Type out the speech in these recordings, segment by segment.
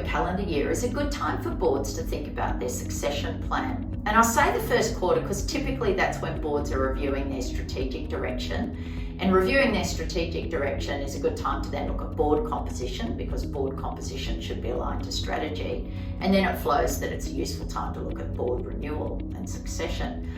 calendar year is a good time for boards to think about their succession plan. And I say the first quarter because typically that's when boards are reviewing their strategic direction. And reviewing their strategic direction is a good time to then look at board composition, because board composition should be aligned to strategy. And then it flows that it's a useful time to look at board renewal and succession.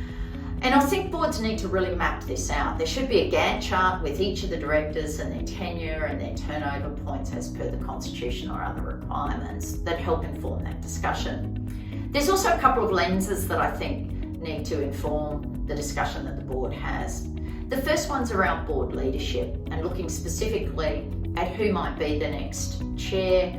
And I think boards need to really map this out. There should be a Gantt chart with each of the directors and their tenure and their turnover points as per the constitution or other requirements that help inform that discussion. There's also a couple of lenses that I think need to inform the discussion that the board has. The first one's around board leadership and looking specifically at who might be the next chair,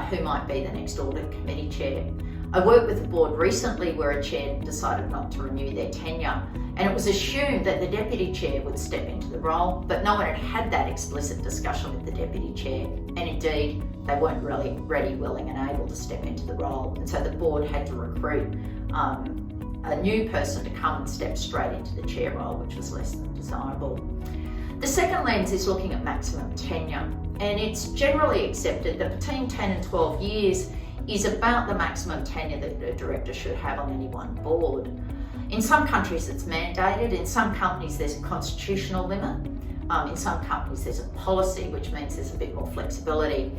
who might be the next audit committee chair. I worked with a board recently where a chair decided not to renew their tenure, and it was assumed that the deputy chair would step into the role, but no one had had that explicit discussion with the deputy chair, and indeed they weren't really ready, willing and able to step into the role, and so the board had to recruit a new person to come and step straight into the chair role, which was less than desirable. The second lens is looking at maximum tenure, and it's generally accepted that between 10 and 12 years is about the maximum tenure that a director should have on any one board. In some countries it's mandated, in some companies there's a constitutional limit, in some companies there's a policy, which means there's a bit more flexibility.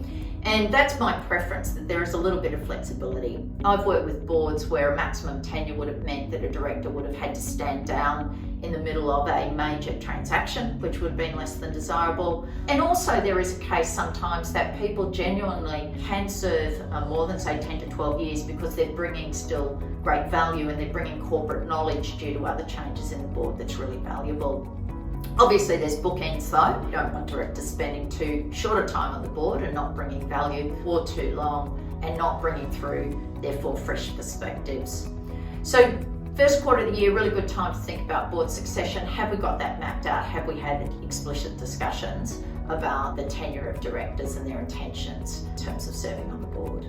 And that's my preference, that there is a little bit of flexibility. I've worked with boards where a maximum tenure would have meant that a director would have had to stand down in the middle of a major transaction, which would have been less than desirable. And also there is a case sometimes that people genuinely can serve more than say 10 to 12 years because they're bringing still great value and they're bringing corporate knowledge due to other changes in the board that's really valuable. Obviously there's bookends though. You don't want directors spending too short a time on the board and not bringing value, or too long and not bringing through therefore fresh perspectives. So first quarter of the year, really good time to think about board succession. Have we got that mapped out? Have we had explicit discussions about the tenure of directors and their intentions in terms of serving on the board?